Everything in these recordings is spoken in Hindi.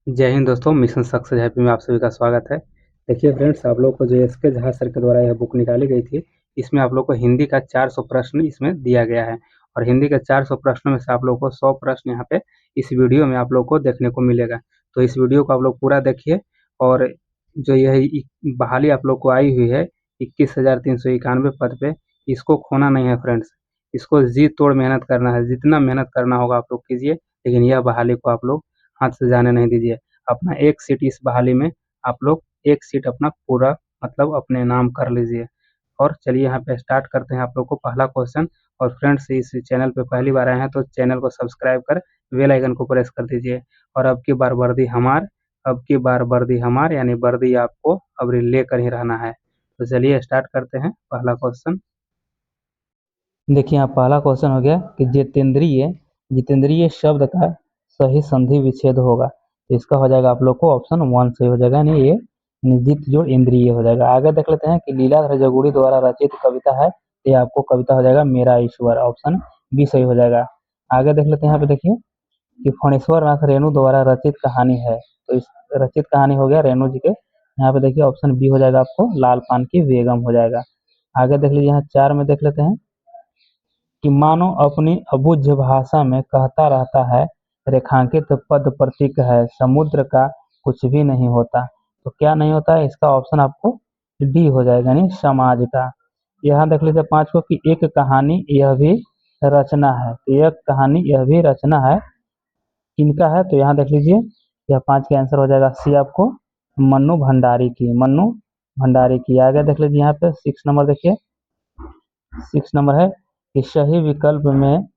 जय हिंद दोस्तों, मिशन सक्सेस हैप्पी में आप सभी का स्वागत है। देखिए फ्रेंड्स, आप लोग को जो एस के झा सर के द्वारा यह बुक निकाली गई थी, इसमें आप लोग को हिंदी का 400 प्रश्न इसमें दिया गया है और हिंदी के 400 प्रश्नों में से आप लोग को 100 प्रश्न यहाँ पे इस वीडियो में आप लोग को देखने को मिलेगा। तो इस वीडियो को आप लोग पूरा देखिए और जो यह बहाली आप लोग को आई हुई है 21,391 पद पे, इसको खोना नहीं है फ्रेंड्स। इसको जी तोड़ मेहनत करना है, जितना मेहनत करना होगा आप लोग कीजिए, लेकिन यह बहाली को आप लोग हाथ से जाने नहीं दीजिए। अपना एक सीट इस बहाली में आप लोग एक सीट अपना पूरा मतलब अपने नाम कर लीजिए। और चलिए यहाँ पे स्टार्ट करते हैं आप लोग को पहला क्वेश्चन। और फ्रेंड्स, इस चैनल पे पहली बार आए हैं तो चैनल को सब्सक्राइब कर बेल आइकन को प्रेस कर दीजिए। और अब की बार वर्दी हमार यानी वर्दी आपको अब लेकर ही रहना है। तो चलिए स्टार्ट करते हैं पहला क्वेश्चन। देखिए यहाँ पहला क्वेश्चन हो गया कि जितेंद्रिय जितेंद्रिय शब्द का सही संधि विच्छेद होगा। तो इसका हो जाएगा आप लोग को ऑप्शन 1 सही हो जाएगा, यानी ये निजित जोड़ इंद्रिय हो जाएगा। आगे देख लेते हैं कि लीलाधर जगुड़ी द्वारा रचित कविता है, ये आपको कविता हो जाएगा मेरा ईश्वर, ऑप्शन बी सही हो जाएगा। आगे देख लेते हैं, यहाँ पे देखिए कि फणीश्वर नाथ रेणु द्वारा रचित कहानी है, तो इस रचित कहानी हो गया रेणु जी के, यहाँ पे देखिए ऑप्शन बी हो जाएगा आपको लाल पान की बेगम हो जाएगा। आगे देख लीजिए, यहाँ 4 में देख लेते हैं कि मानो अपनी अबुझ भाषा में कहता रहता है, रेखांकित पद प्रतीक है, समुद्र का कुछ भी नहीं होता। तो क्या नहीं होता है, इसका ऑप्शन आपको डी हो जाएगा, यानी समाज का। यहाँ देख लीजिए 5 को कि एक कहानी यह भी रचना है, तो एक कहानी यह भी रचना है किनका है, तो यहाँ देख लीजिए यह 5 का आंसर हो जाएगा सी आपको मन्नू भंडारी की। आगे देख लीजिए यहाँ पे 6 नंबर देखिए, 6 नंबर है कि सही विकल्प में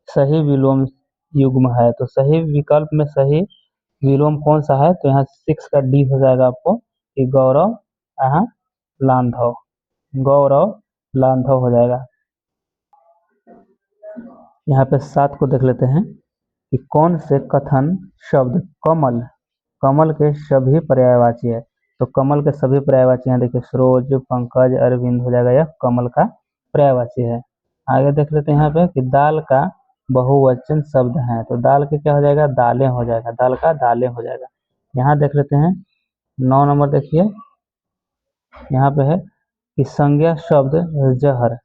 सही विलोम युग्म है, तो सही विकल्प में सही विलोम कौन सा है, तो यहाँ 6 का डी हो जाएगा आपको कि यहाँ लांधव गौरव लांधव हो जाएगा। यहाँ पे 7 को देख लेते हैं कि कौन से कथन शब्द कमल कमल के सभी पर्यायवाची है, तो कमल के सभी पर्यायवाची हैं, देखिए सरोज पंकज अरविंद हो जाएगा, यह कमल का पर्यायवाची है। आगे देख लेते हैं यहाँ पे कि दाल का बहुवचन शब्द है, तो दाल के क्या हो जाएगा, दालें हो जाएगा, दाल का दालें हो जाएगा। यहाँ देख लेते हैं 9 नंबर देखिए, यहाँ पे है कि संज्ञा शब्द जहर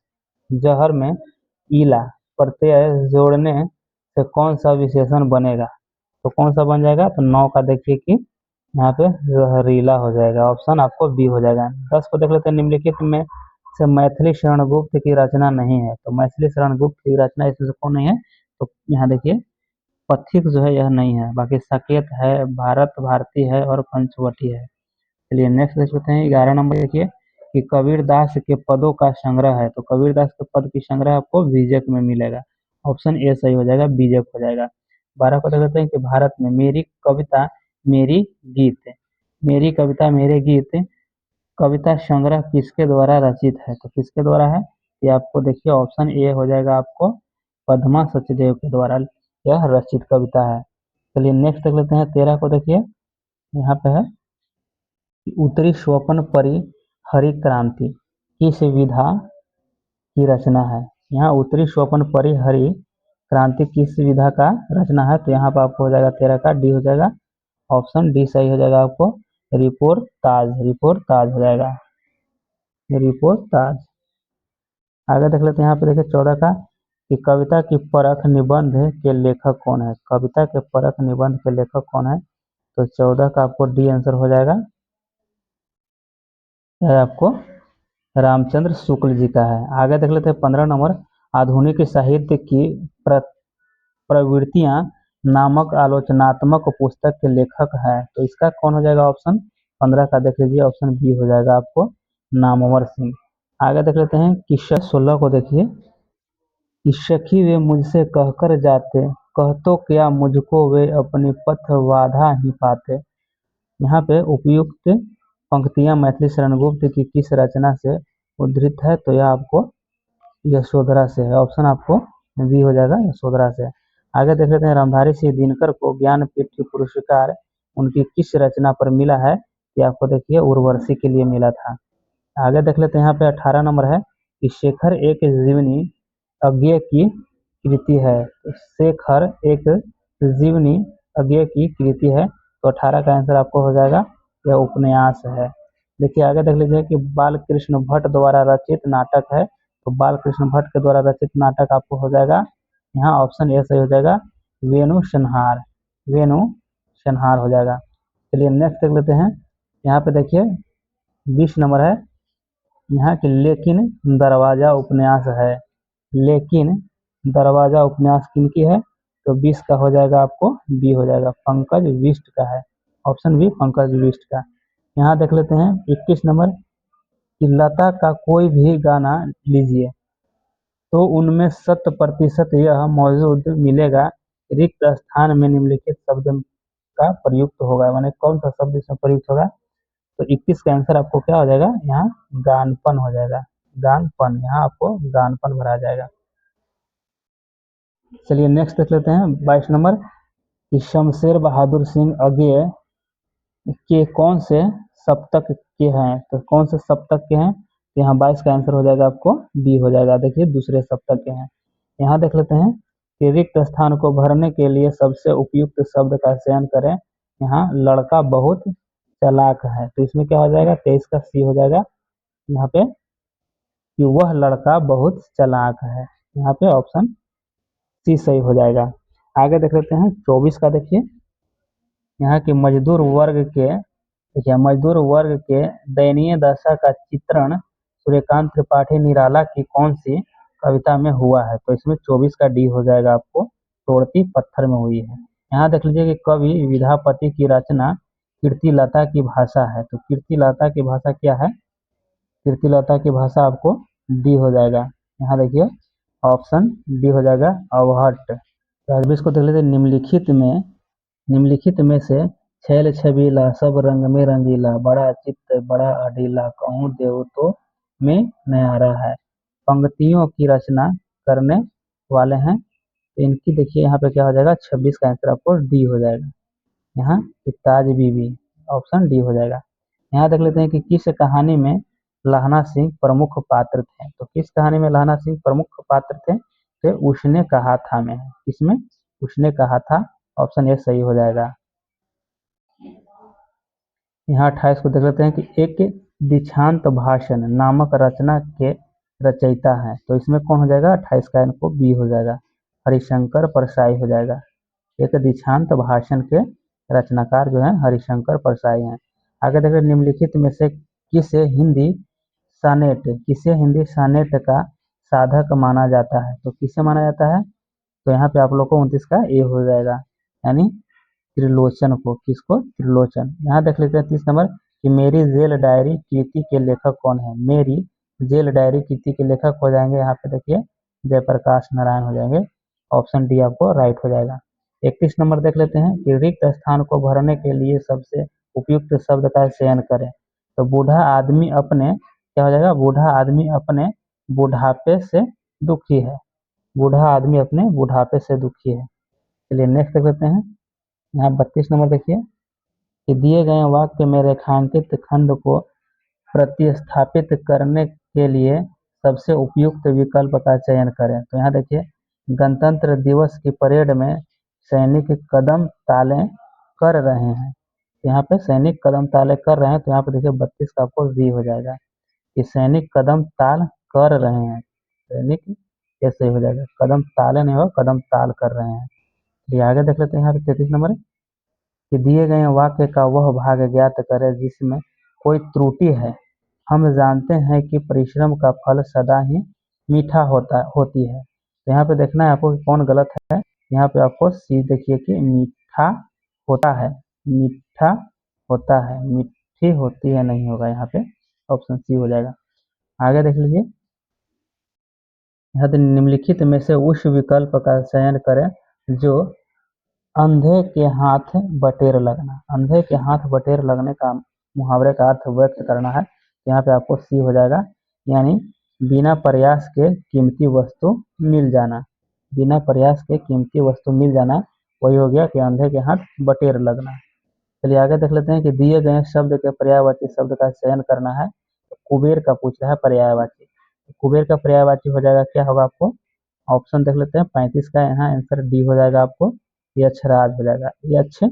जहर में ईला प्रत्यय जोड़ने से कौन सा विशेषण बनेगा, तो कौन सा बन जाएगा, तो 9 का देखिए कि यहाँ पे जहरीला हो जाएगा, ऑप्शन आपको बी हो जाएगा। 10 को देख लेते हैं, निम्नलिखित में से मैथिली शरण गुप्त की रचना नहीं है, तो मैथिली शरण गुप्त की रचना इसमें से कौन नहीं है, तो यहाँ देखिए पथिक जो है यह नहीं है, बाकी साकेत है, भारत भारती है और पंचवटी है। चलिए नेक्स्ट देख लेते हैं 11 नंबर देखिए कि कबीर दास के पदों का संग्रह है, तो कबीर दास के पद की संग्रह आपको बीजक में मिलेगा, ऑप्शन ए सही हो जाएगा, बीजक हो जाएगा। 12 को देख लेते हैं कि भारत में मेरी कविता मेरी गीत मेरी कविता मेरे गीत कविता संग्रह किसके द्वारा रचित है, तो किसके द्वारा है, ये आपको देखिए ऑप्शन ए हो जाएगा आपको पद्मा सचदेव के द्वारा यह रचित कविता है। चलिए नेक्स्ट देख लेते हैं 13 को देखिए, यहाँ पे है उत्तरी स्वप्न परी हरि क्रांति किस विधा की रचना है, यहाँ उत्तरी स्वप्न परी हरि क्रांति किस विधा का रचना है, तो यहाँ पर आपको हो जाएगा 13 का डी हो जाएगा, ऑप्शन डी सही हो जाएगा आपको रिपोर्ट ताज हो जाएगा, रिपोर्ट ताज। आगे देख लेते हैं, यहाँ पे देखिए 14 का कि कविता की परख निबंध के लेखक कौन है, कविता के परख निबंध के लेखक कौन है, तो 14 का आपको डी आंसर हो जाएगा, यह आपको रामचंद्र शुक्ल जी का है। आगे देख लेते हैं 15 नंबर आधुनिक साहित्य की प्रवृत्तियां नामक आलोचनात्मक पुस्तक के लेखक है, तो इसका कौन हो जाएगा, ऑप्शन 15 का देख लीजिए, ऑप्शन बी हो जाएगा आपको नामवर सिंह। आगे देख लेते हैं कि 16 को देखिए कि सखी वे मुझसे कहकर जाते, कह तो क्या मुझको वे अपनी पथ बाधा ही पाते। यहाँ पे उपयुक्त पंक्तियां मैथिली शरण गुप्त की किस रचना से उद्धृत है, तो यह आपको यशोधरा से है, ऑप्शन आपको बी हो जाएगा यशोधरा से। आगे देख लेते हैं रामधारी सिंह दिनकर को ज्ञानपीठ पुरस्कार उनकी किस रचना पर मिला है, ये आपको देखिए उर्वशी के लिए मिला था। आगे देख लेते हैं, यहाँ पे 18 नंबर है कि शेखर एक जीवनी अज्ञे की कृति है, तो शेखर एक जीवनी अज्ञे की कृति है, तो 18 का आंसर आपको हो जाएगा यह उपन्यास है। देखिए आगे देख लीजिए कि बाल कृष्ण भट्ट द्वारा रचित नाटक है, तो बाल कृष्ण भट्ट के द्वारा रचित नाटक आपको हो जाएगा यहाँ ऑप्शन ए सही हो जाएगा वेणु संहार, वेणु संहार हो जाएगा। चलिए नेक्स्ट देख लेते हैं। यहाँ पे देखिए 20 नंबर है यहाँ की लेकिन दरवाजा उपन्यास है, लेकिन दरवाजा उपन्यास किनकी है, तो 20 का हो जाएगा आपको बी हो जाएगा, पंकज बिष्ट का है, ऑप्शन बी पंकज बिष्ट का। यहाँ देख लेते हैं 21 नंबर कि लता का कोई भी गाना लीजिए तो उनमें 100% यह मौजूद मिलेगा, रिक्त स्थान में निम्नलिखित शब्द का प्रयुक्त होगा, माने कौन सा शब्द इसमें प्रयुक्त होगा, तो 21 का आंसर आपको क्या हो जाएगा यहाँ गानपन हो जाएगा, गानपन, यहाँ आपको गानपन भरा जाएगा। चलिए नेक्स्ट देख लेते हैं 22 नंबर कि शमशेर बहादुर सिंह अगेय के कौन से सप्तक के हैं, तो कौन से सप्तक के हैं, तो यहाँ 22 का आंसर हो जाएगा आपको बी हो जाएगा। देखिए दूसरे सप्तक के हैं। यहाँ देख लेते हैं कि रिक्त स्थान को भरने के लिए सबसे उपयुक्त शब्द का चयन करें, यहाँ लड़का बहुत चालाक है, तो इसमें क्या हो जाएगा 23 का सी हो जाएगा यहाँ पे कि वह लड़का बहुत चालाक है, यहाँ पे ऑप्शन सी सही हो जाएगा। आगे देख लेते हैं 24 का। देखिए यहाँ के मजदूर वर्ग के, देखिए मजदूर वर्ग के दयनीय दशा का चित्रण सूर्यकांत त्रिपाठी निराला की कौन सी कविता में हुआ है, तो इसमें 24 का डी हो जाएगा आपको, तोड़ती पत्थर में हुई है। यहाँ देख लीजिए कि कवि विद्यापति की रचना कीर्तिलता की भाषा है, तो कीर्तिलता की भाषा क्या है, कीर्तिलता की भाषा आपको डी हो जाएगा। यहाँ देखिए ऑप्शन डी हो जाएगा अवहट। 26 को देख लेते हैं निम्नलिखित में से छैल छबीला सब रंग में रंगीला बड़ा चित्त बड़ा अडीला कहूँ देव तो में न्यारा है, पंक्तियों की रचना करने वाले हैं, तो इनकी देखिए यहाँ पे क्या हो जाएगा 26 का आंसर आपको डी हो जाएगा, यहाँ ताज बीबी, ऑप्शन डी हो जाएगा। यहाँ देख लेते हैं कि किस कहानी में लहना सिंह प्रमुख पात्र थे, तो किस कहानी में लहना सिंह प्रमुख पात्र थे, तो उसने कहा था में है, इसमें उसने कहा था, ऑप्शन ए सही हो जाएगा। यहाँ 28 को देख लेते हैं कि एक दीक्षांत भाषण नामक रचना के रचयिता है, तो इसमें कौन हो जाएगा 28 का इनको बी हो जाएगा, हरिशंकर परसाई हो जाएगा। एक दीक्षांत भाषण के रचनाकार जो है हरिशंकर परसाई हैं। आगे देखिए निम्नलिखित में से किसे हिंदी सानेट का साधक माना जाता है, तो किसे माना जाता है, तो यहाँ पे आप लोग को 29 का ए हो जाएगा, यानी त्रिलोचन को, किसको, त्रिलोचन। यहाँ देख लेते हैं 30 नंबर कि मेरी जेल डायरी कृति के लेखक कौन है, मेरी जेल डायरी कृति के लेखक हो जाएंगे यहाँ पे देखिए जयप्रकाश नारायण हो जाएंगे, ऑप्शन डी आपको राइट हो जाएगा। 31 नंबर देख लेते हैं कि रिक्त स्थान को भरने के लिए सबसे उपयुक्त शब्द का चयन करें, तो बूढ़ा आदमी अपने क्या हो जाएगा, बूढ़ा आदमी अपने बुढ़ापे से दुखी है, बूढ़ा आदमी अपने बुढ़ापे से दुखी है। चलिए नेक्स्ट देख लेते हैं। यहाँ 32 नंबर देखिए कि दिए गए वाक्य में रेखांकित खंड को प्रतिस्थापित करने के लिए सबसे उपयुक्त विकल्प का चयन करें, तो यहाँ देखिए गणतंत्र दिवस की परेड में सैनिक कदम ताले कर रहे हैं, तो यहाँ पे सैनिक कदम ताले कर रहे हैं, तो यहाँ पे देखिए 32 का आपको डी हो जाएगा कि सैनिक कदम ताल कर रहे हैं, सैनिक कैसे हो जाएगा, कदम ताले नहीं होगा, कदम ताल कर रहे हैं। ये आगे देख लेते हैं यहाँ पे 33 नंबर कि दिए गए वाक्य का वह भाग ज्ञात करें जिसमें कोई त्रुटि है, हम जानते हैं कि परिश्रम का फल सदा ही मीठा होती है, तो यहाँ पे देखना है आपको कि कौन गलत है, यहाँ पे आपको सी देखिए कि मीठा होता है, मीठा होता है, मीठी होती है नहीं होगा, यहाँ पे ऑप्शन सी हो जाएगा। आगे देख लीजिए यहाँ पे निम्नलिखित में से उस विकल्प का चयन करें जो अंधे के हाथ बटेर लगना, अंधे के हाथ बटेर लगने का मुहावरे का अर्थ व्यक्त करना है, यहाँ पे आपको सी हो जाएगा, यानी बिना प्रयास के कीमती वस्तु मिल जाना, बिना प्रयास के कीमती वस्तु मिल जाना वही हो गया कि अंधे के हाथ बटेर लगना। चलिए आगे देख लेते हैं कि दिए गए शब्द के पर्यायवाची शब्द का चयन करना है, तो कुबेर का पूछ रहा है पर्यायवाची, कुबेर का पर्यायवाची हो जाएगा क्या होगा आपको, ऑप्शन देख लेते हैं 35 का यहाँ आंसर डी हो जाएगा आपको, यक्षराज हो जाएगा, यक्ष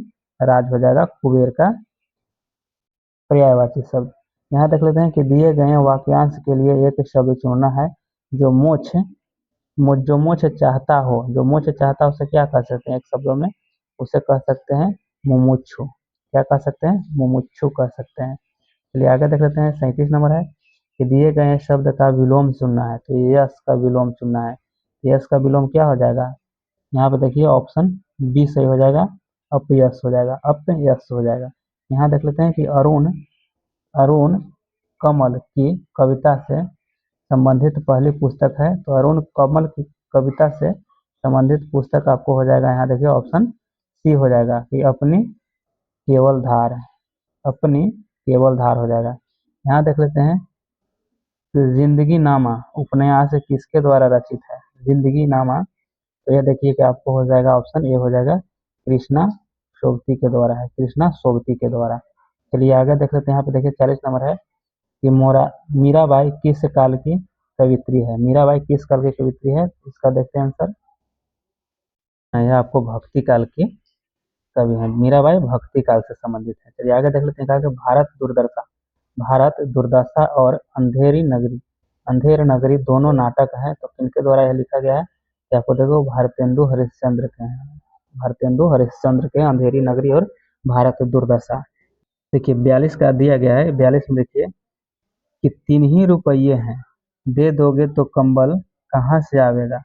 राज हो जाएगा कुबेर का पर्यायवाची शब्द। यहाँ देख लेते हैं कि दिए गए वाक्यांश के लिए एक शब्द चुनना है जो मोक्ष चाहता हो। जो मोक्ष चाहता हो उसे क्या कह सकते हैं एक शब्दों में? उसे कह सकते हैं मुमुक्षु। क्या कह सकते हैं? मुमुक्षु कह सकते हैं। चलिए आगे देख लेते हैं। 37 नंबर है कि दिए गए शब्द का विलोम चुनना है। तो यश का विलोम चुनना है। यश का विलोम क्या हो जाएगा? यहाँ पे देखिए ऑप्शन बी सही हो जाएगा, अपयश हो जाएगा, अपयश हो जाएगा। यहाँ देख लेते हैं कि अरुण अरुण कमल की कविता से संबंधित पहली पुस्तक है। तो अरुण कमल की कविता से संबंधित पुस्तक आपको हो जाएगा, यहाँ देखिए ऑप्शन सी हो जाएगा कि अपनी केवल धार। अपनी केवल धार हो जाएगा। यहाँ देख लेते हैं कि जिंदगी नामा उपन्यास किसके द्वारा रचित है? जिंदगी नामा, तो यह देखिए कि आपको हो जाएगा ऑप्शन ए हो जाएगा, कृष्णा सोबती के द्वारा है। कृष्णा सोबती के द्वारा। चलिए आगे देख लेते हैं। यहाँ पे देखिए 40 नंबर है कि मीराबाई किस काल की कवित्री है? मीराबाई किस काल की कवित्री है? इसका देखते हैं आंसर। यह आपको भक्ति काल की कवि है। मीराबाई भक्ति काल से संबंधित है। चलिए आगे देख लेते हैं। कहा कि भारत दुर्दशा और अंधेर नगरी दोनों नाटक हैं। तो किनके द्वारा यह लिखा गया है? कि आपको देखो भारतेंदु हरिश्चंद्र के हैं। भारतेंदु हरिश्चंद्र के अंधेरी नगरी और भारत दुर्दशा। देखिए 42 का दिया गया है। 42 में देखिए कि 3 ही रुपये हैं, दे दोगे तो कंबल कहाँ से आवेगा।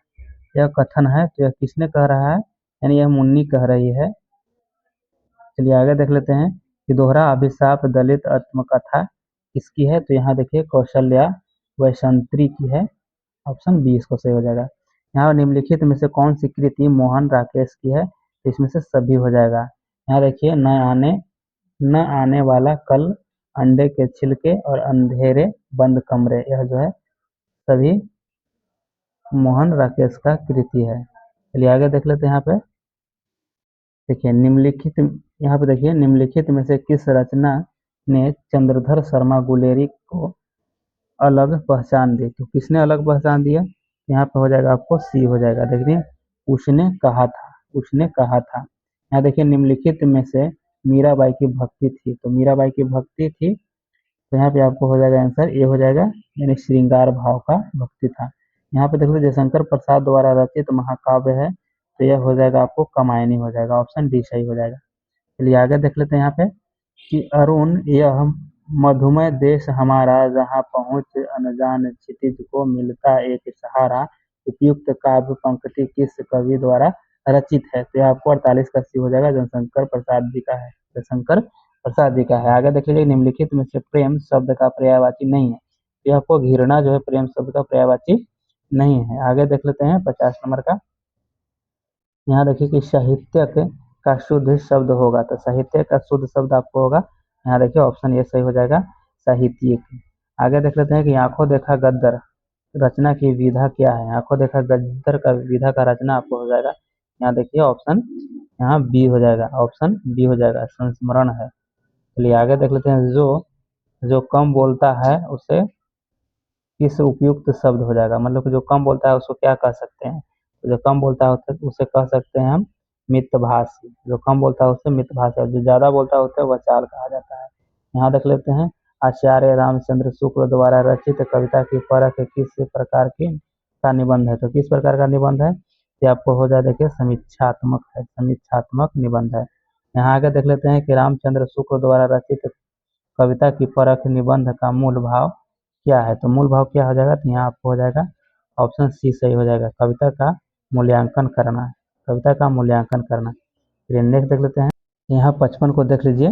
यह कथन है। तो यह किसने कह रहा है? यानी यह मुन्नी कह रही है। चलिए आगे देख लेते हैं कि दोहरा अभिशाप दलित आत्मकथा किसकी है? तो यहाँ देखिए कौशल्या वैशंत्री की है। ऑप्शन बी इसको सही हो जाएगा। यहाँ निम्नलिखित में से कौन सी कृति मोहन राकेश की है? तो इसमें से सभी हो जाएगा। यहाँ देखिए न आने वाला कल, अंडे के छिलके और अंधेरे बंद कमरे, यह जो है सभी मोहन राकेश का कृति है। चलिए आगे देख लेते हैं। यहाँ पे देखिए निम्नलिखित में से किस रचना ने चंद्रधर शर्मा गुलेरी को अलग पहचान दी? तो किसने अलग पहचान दिया? यहाँ पे हो जाएगा आपको सी हो जाएगा। देखिए उसने कहा था। यहाँ देखिए निम्नलिखित में से मीराबाई की भक्ति थी। तो मीराबाई की भक्ति थी, तो यहाँ पे आपको हो जाएगा आंसर ए हो जाएगा, यानी श्रृंगार भाव का भक्ति था। यहाँ पे देख लो जयशंकर प्रसाद द्वारा रचित महाकाव्य है। तो यह हो जाएगा आपको कामायनी हो जाएगा। ऑप्शन डी सही हो जाएगा। चलिए आगे देख लेते हैं। यहाँ पे कि अरुण यह मधुमय देश हमारा, जहाँ पहुँच अनजान क्षितिज को मिलता एक सहारा, उपयुक्त काव्य पंक्ति किस कवि द्वारा रचित है? तो यह आपको 48 का सी हो जाएगा, जयशंकर प्रसाद जी का है। जयशंकर प्रसाद जी का है। आगे देख लीजिए निम्नलिखित में से प्रेम शब्द का पर्यायवाची नहीं है। तो आपको घृणा जो है प्रेम शब्द का पर्यायवाची नहीं है। आगे देख लेते हैं 50 नंबर का। यहाँ देखिए कि साहित्यक का शुद्ध शब्द होगा। तो साहित्य का शुद्ध शब्द आपको होगा, यहाँ देखिए ऑप्शन ये सही हो जाएगा, साहित्यिक। आगे देख लेते हैं कि आंखों देखा गद्दर रचना की विधा क्या है? आंखों देखा गद्दर का विधा का रचना आपको हो जाएगा, यहाँ देखिए ऑप्शन यहाँ बी हो जाएगा। ऑप्शन बी हो जाएगा, संस्मरण है। चलिए आगे देख लेते हैं। जो कम बोलता है उसे किस उपयुक्त शब्द हो जाएगा? मतलब कि जो कम बोलता है उसको क्या कह सकते हैं? तो जो कम बोलता है उसे कह सकते हैं हम मितभाषी। जो कम बोलता है उसे मितभाषी, और जो ज्यादा बोलता है वह चाल कहा जाता है। यहाँ देख लेते हैं आचार्य रामचंद्र शुक्ल द्वारा रचित कविता की परख किस प्रकार की का निबंध है? तो किस प्रकार का निबंध है? ये आपको हो जाए देखिए समीक्षात्मक है। समीक्षात्मक निबंध है। यहाँ आगे देख लेते हैं कि रामचंद्र शुक्ल द्वारा रचित कविता की परख निबंध का मूल भाव क्या है? तो मूल भाव क्या हो जाएगा? तो यहाँ आपको हो जाएगा ऑप्शन सी सही हो जाएगा, कविता का मूल्यांकन करना। कविता का मूल्यांकन करना। फिर नेक्स्ट देख लेते हैं। यहाँ 55 को देख लीजिए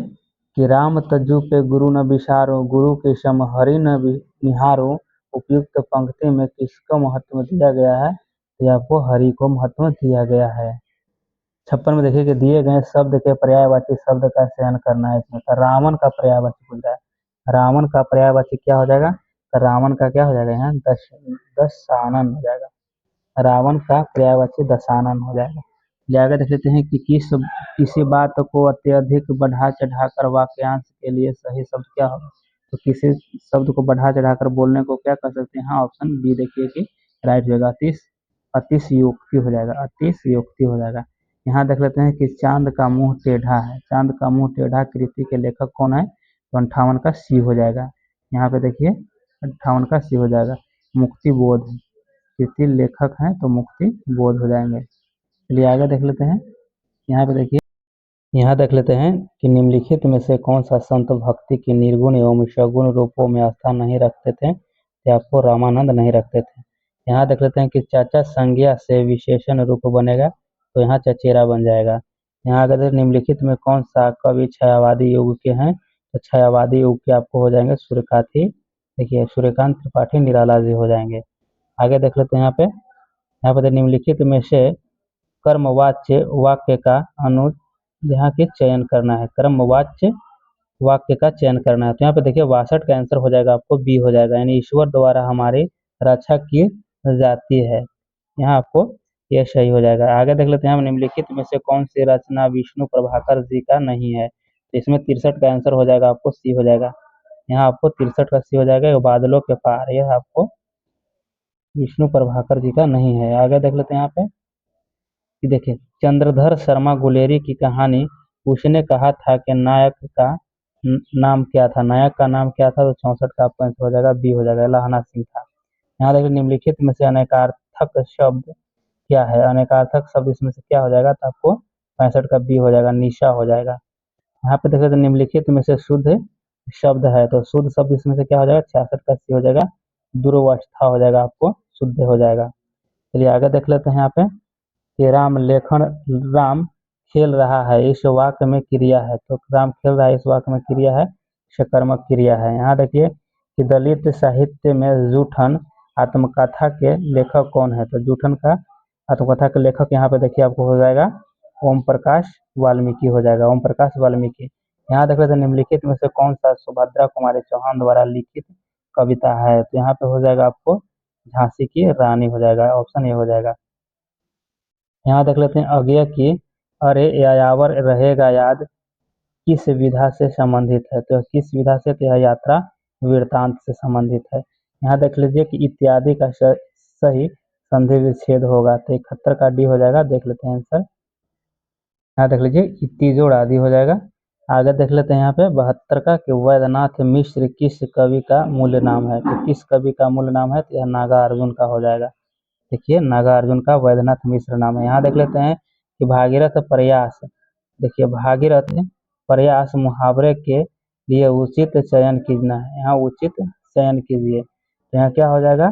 कि राम तज्जु पे गुरु न विसारो, गुरु के सम हरि न निहारो, उपयुक्त पंक्ति में किसको महत्व दिया गया है? तो आपको हरि को महत्व दिया गया है। 56 में देखिए कि दिए गए शब्द के पर्यायवाची शब्द का चयन करना है। इसमें रावण का पर्यायवाची पूछ रहा है। रावण का पर्यायवाची क्या हो जाएगा? तो रावण का क्या हो जाएगा? यहाँ दशानन हो जाएगा। रावण का पर्यायवाची दशानन हो जाएगा। आगे देख लेते हैं कि किसी बात को अत्यधिक बढ़ा चढ़ाकर वाक्यांश के लिए सही शब्द क्या होगा? तो किसी शब्द को बढ़ा चढ़ाकर बोलने को क्या कह सकते हैं? हाँ ऑप्शन बी देखिए कि राइट हो जाएगा, अतिशयोक्ति हो जाएगा। अतिशयोक्ति हो जाएगा। यहाँ देख लेते हैं कि चांद का मुंह टेढ़ा है। चांद का मुंह टेढ़ा कृति के लेखक कौन है? तो 58 का सी हो जाएगा। यहाँ पे देखिए 58 का सी हो जाएगा। मुक्ति बोध कृति लेखक हैं तो मुक्ति बोध हो जाएंगे। चलिए आगे देख लेते हैं। यहाँ पे देखिए, यहाँ देख लेते हैं कि निम्नलिखित में से कौन सा संत भक्ति की निर्गुण एवं सगुण रूपों में आस्था नहीं रखते थे या आपको रामानंद नहीं रखते थे। यहाँ देख लेते हैं कि चाचा संज्ञा से विशेषण रूप बनेगा तो यहाँ चचेरा बन जाएगा। यहाँ अगर निम्नलिखित में कौन सा कवि छायावादी युग के हैं तो छायावादी युग के आपको हो जाएंगे सूर्यकांती, देखिए सूर्यकांत त्रिपाठी निराला जी हो जाएंगे। आगे देख लेते हैं यहाँ पे निम्नलिखित में से कर्मवाच्य वाक्य का अनु यहाँ के चयन करना है। कर्मवाच्य वाक्य का चयन करना है तो यहाँ पे देखिए 62 का आंसर हो जाएगा आपको बी हो जाएगा, यानी ईश्वर द्वारा हमारी रक्षा की जाती है। यहाँ आपको यह सही हो जाएगा। आगे देख लेते हैं हम निम्नलिखित में से कौन सी रचना विष्णु प्रभाकर जी का नहीं है। तो इसमें 63 का आंसर हो जाएगा आपको सी हो जाएगा। यहाँ आपको 63 का सी हो जाएगा। बादलों के पार, यह आपको विष्णु प्रभाकर जी का नहीं है। आगे देख लेते हैं यहाँ पे कि देखिए चंद्रधर शर्मा गुलेरी की कहानी, उसने कहा था कि नायक का नाम क्या था। नायक का नाम क्या था तो 64 का आपका आंसर हो जाएगा बी हो जाएगा, लहना सिंह था। यहाँ देखिए निम्नलिखित में से अनेकार्थक शब्द क्या है। अनेकार्थक शब्द इसमें से क्या हो जाएगा तो आपको 65 का बी हो जाएगा, निशा हो जाएगा। यहाँ पे देखिए तो निम्नलिखित में से शुद्ध शब्द है तो शुद्ध शब्द इसमें से क्या हो जाएगा 66 का सी हो जाएगा, दुर्वस्था हो जाएगा, आपको शुद्ध हो जाएगा। चलिए आगे देख लेते हैं यहाँ पे कि राम खेल रहा है इस वाक्य में क्रिया है। तो राम खेल रहा है इस वाक्य में क्रिया है, सकर्मक क्रिया है। यहाँ देखिए कि दलित साहित्य में जूठन आत्मकथा के लेखक कौन है। तो जूठन का आत्मकथा के लेखक यहाँ पे देखिए आपको हो जाएगा ओम प्रकाश वाल्मीकि हो जाएगा, ओम प्रकाश वाल्मीकि। यहाँ देख लेते हैं निम्नलिखित में से कौन सा सुभद्रा कुमारी चौहान द्वारा लिखित कविता है। तो यहाँ पे हो जाएगा आपको झांसी की रानी हो जाएगा, ऑप्शन ए हो जाएगा। यहाँ देख लेते हैं अज्ञेय की अरे यायावर रहेगा याद किस विधा से संबंधित है। तो किस विधा से, तो यह यात्रा वृत्तांत से संबंधित है। यहाँ देख लीजिए कि इत्यादि का सही संधि विच्छेद होगा तो 71 का डी हो जाएगा। देख लेते हैं आंसर। यहाँ देख लीजिए इत्ती जोड़ आदि हो जाएगा। आगे देख लेते हैं यहाँ पे 72 का कि वैद्यनाथ मिश्र किस कवि का मूल नाम है। तो किस कवि का मूल नाम है तो यह नागार्जुन का हो जाएगा। देखिए नागार्जुन का वैद्यनाथ मिश्र नाम है। यहाँ देख लेते हैं कि भागीरथ प्रयास, देखिए भागीरथ प्रयास मुहावरे के लिए उचित चयन कीजना है। यहाँ उचित चयन कीजिए तो यहाँ क्या हो जाएगा,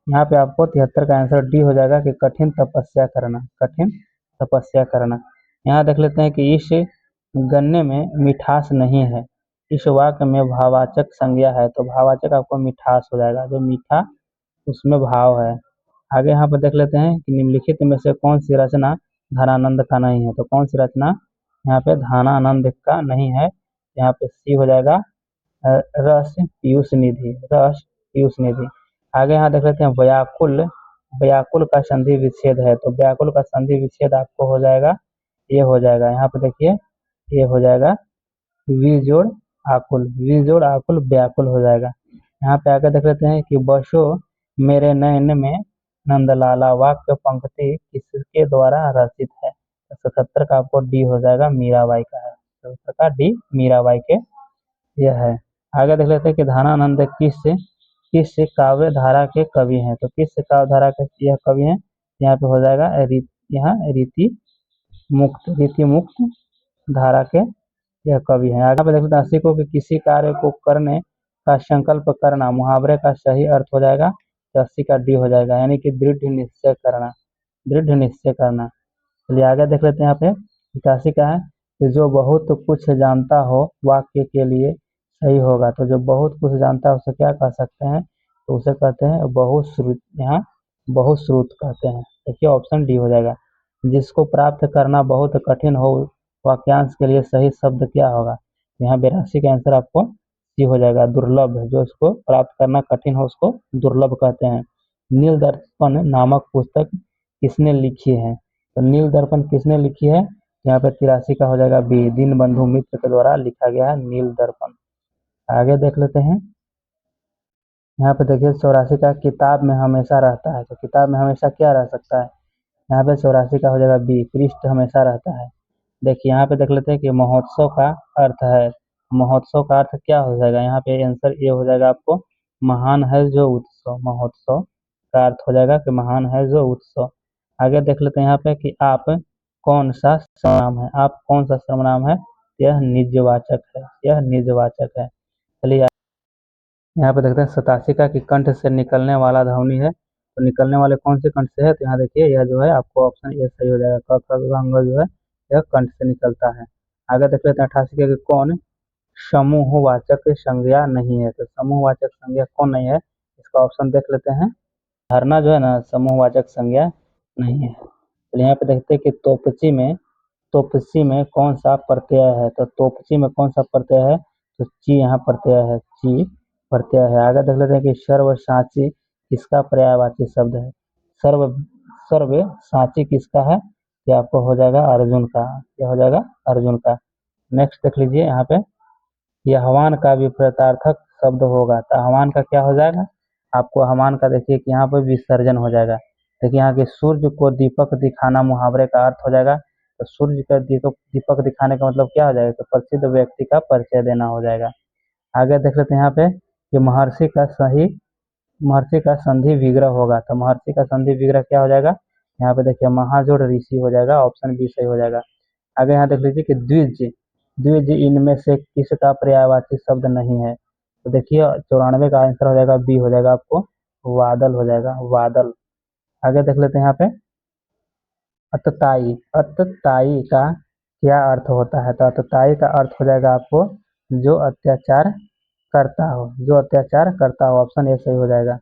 यहाँ पे आपको 73 का आंसर डी हो जाएगा कि कठिन तपस्या करना, कठिन तपस्या करना। यहाँ देख लेते हैं कि इस गन्ने में मिठास नहीं है, इस वाक्य में भाववाचक संज्ञा है। तो भाववाचक आपको मिठास हो जाएगा, जो मीठा उसमें भाव है। आगे यहाँ पर देख लेते हैं कि निम्नलिखित में से कौन सी रचना धनानंद का नहीं है। तो कौन सी रचना यहाँ पे धनानंद का नहीं है, यहाँ पे सी हो जाएगा रस पीयूष निधि, रस पीयूष निधि। आगे यहाँ देख लेते हैं व्याकुल, व्याकुल का संधि विच्छेद है। तो व्याकुल का संधि विच्छेद आपको हो जाएगा, ये हो जाएगा। यहाँ पे देखिए ये हो जाएगा वी जोड़ आकुल, वी जोड़ आकुल व्याकुल हो जाएगा। यहाँ पे आगे देख लेते हैं कि बसो मेरे नयन में नंदलाला वाक्य पंक्ति किसके द्वारा रचित है। 77 का आपको डी हो जाएगा, मीराबाई का है। 77 का डी मीराबाई के यह है। आगे देख लेते हैं कि धनानंद किस काव्य धारा के कवि हैं। तो किस काव्य धारा के यह कवि हैं, यहाँ पे हो जाएगा यहाँ रीति मुक्त धारा के यह कवि हैं। आगे देख लेते हैं 80 को कि किसी कार्य को करने का संकल्प करना मुहावरे का सही अर्थ हो जाएगा। 80 का डी हो जाएगा, यानी कि दृढ़ निश्चय करना, दृढ़ निश्चय करना। चलिए आगे देख लेते हैं यहाँ पे 81 का है कि जो बहुत कुछ जानता हो वाक्य के लिए सही होगा। तो जो बहुत कुछ जानता है उसे क्या कह सकते हैं, तो उसे कहते हैं बहुश्रुत, यहाँ बहुश्रुत कहते हैं। देखिए ऑप्शन डी हो जाएगा। जिसको प्राप्त करना बहुत कठिन हो वाक्यांश के लिए सही शब्द क्या होगा। यहाँ 82 का आंसर आपको सी हो जाएगा, दुर्लभ। जो इसको प्राप्त करना कठिन हो उसको दुर्लभ कहते हैं। नील दर्पण नामक पुस्तक किसने लिखी है। तो नील दर्पण किसने लिखी है, यहाँ पे 83 का हो जाएगा बी, दीनबंधु मित्र के द्वारा लिखा गया है नील दर्पण। आगे देख लेते हैं यहाँ पे देखिए 84 का किताब में हमेशा रहता है। तो किताब में हमेशा क्या रह सकता है, यहाँ पे 84 का हो जाएगा बी, पृष्ठ हमेशा रहता है। देखिए यहाँ पे देख लेते हैं कि महोत्सव का अर्थ है। महोत्सव का अर्थ क्या हो जाएगा, यहाँ पे आंसर ये हो जाएगा आपको, महान है जो उत्सव। महोत्सव का अर्थ हो जाएगा कि महान है जो उत्सव। आगे देख लेते हैं यहाँ पे कि आप कौन सा सर्वनाम है। आप कौन सा सर्वनाम है, यह निजवाचक है, यह निजवाचक है। चलिए यहाँ पे देखते हैं 87 का कि कंठ से निकलने वाला ध्वनि है। तो निकलने वाले कौन से कंठ से है, तो यहाँ देखिए यह जो है आपको ऑप्शन ए सही हो जाएगा। क ख ग घ जो है यह कंठ से निकलता है। आगे देख लेते हैं 88 का कि कौन समूहवाचक संज्ञा नहीं है। तो समूहवाचक संज्ञा कौन नहीं है, इसका ऑप्शन देख लेते हैं। धारणा जो है ना समूहवाचक संज्ञा नहीं है। तो यहाँ पे देखते हैं कि तोपची में कौन सा प्रत्यय है। तो तोपची में कौन सा प्रत्यय है, तो ची यहाँ प्रत्यय है, ची प्रत्यय है। आगे देख लेते हैं कि सर्व साची किसका पर्यायवाची शब्द है। सर्व सर्व साची किसका है, ये आपको हो जाएगा अर्जुन का, यह हो जाएगा अर्जुन का। नेक्स्ट देख लीजिए यहाँ पे, यह आह्वान का विपरीतार्थक शब्द होगा। तो आह्वान का क्या हो जाएगा, आपको आह्वान का देखिए कि यहाँ पे विसर्जन हो जाएगा। देखिए यहाँ के सूर्य को दीपक दिखाना मुहावरे का अर्थ हो जाएगा। तो सूर्य का दीपक दिखाने का मतलब क्या हो जाएगा, तो प्रसिद्ध व्यक्ति का परिचय देना हो जाएगा। आगे देख लेते हैं यहाँ पे कि महर्षि का संधि विग्रह होगा। तो महर्षि का संधि विग्रह क्या हो जाएगा, यहाँ पे देखिए महाजोड़ ऋषि हो जाएगा, ऑप्शन बी सही हो जाएगा। आगे यहाँ देख लीजिए कि द्विज द्विज इनमें से किसका पर्यायवाची शब्द नहीं है। तो देखिए 94 का आंसर हो जाएगा बी, हो जाएगा आपको वादल, हो जाएगा वादल। आगे देख लेते हैं यहाँ पे अतताई। अतताई का क्या अर्थ होता है, तो अतताई का अर्थ हो जाएगा आपको जो अत्याचार करता हो, जो अत्याचार करता हो, ऑप्शन ए सही हो जाएगा।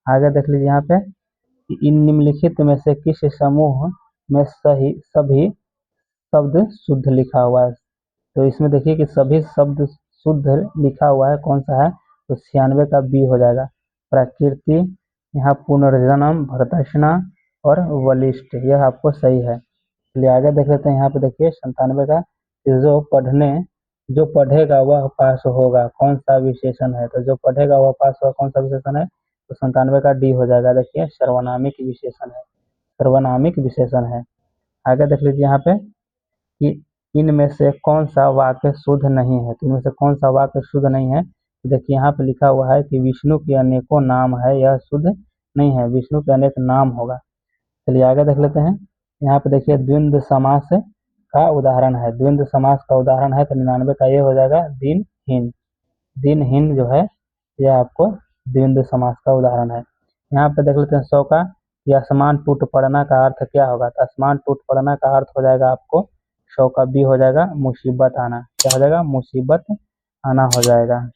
आगे देख लीजिए यहाँ पे कि इन निम्नलिखित में से किस समूह में सही सभी शब्द शुद्ध लिखा हुआ है। तो इसमें देखिए कि सभी शब्द शुद्ध लिखा हुआ है, कौन सा है, तो 96 का बी हो जाएगा, प्रकृति, यहाँ पुनर्जन्म, भर्त्सना और वलिष्ठ, यह आपको सही है। चलिए आगे देख लेते हैं। यहाँ पे देखिए 97 का कि जो पढ़ेगा वह पास होगा, कौन सा विशेषण है। तो जो पढ़ेगा वह पास होगा, कौन सा विशेषण है, तो 97 का डी हो जाएगा। देखिए सर्वनामिक विशेषण है, सर्वनामिक विशेषण है। आगे देख लीजिए यहाँ पे कि इनमें से कौन सा वाक्य शुद्ध नहीं है। तो इनमें से कौन सा वाक्य शुद्ध नहीं है, तो देखिए यहाँ पे लिखा हुआ है कि विष्णु के अनेकों नाम है, यह शुद्ध नहीं है, विष्णु के अनेक नाम होगा। चलिए आगे देख लेते हैं। यहाँ पे देखिए द्वंद्व समास का उदाहरण है, द्वंद्व समास का उदाहरण है, तो 99 का ये हो जाएगा दिनहीन। दिनहीन जो है यह आपको द्वंद्व समास का उदाहरण है। यहाँ पे देख लेते हैं 100 का, कि आसमान टूट पड़ना का अर्थ क्या होगा। तो आसमान टूट पड़ना का अर्थ हो जाएगा आपको 100 का बी हो जाएगा मुसीबत आना, क्या हो जाएगा, मुसीबत आना हो जाएगा।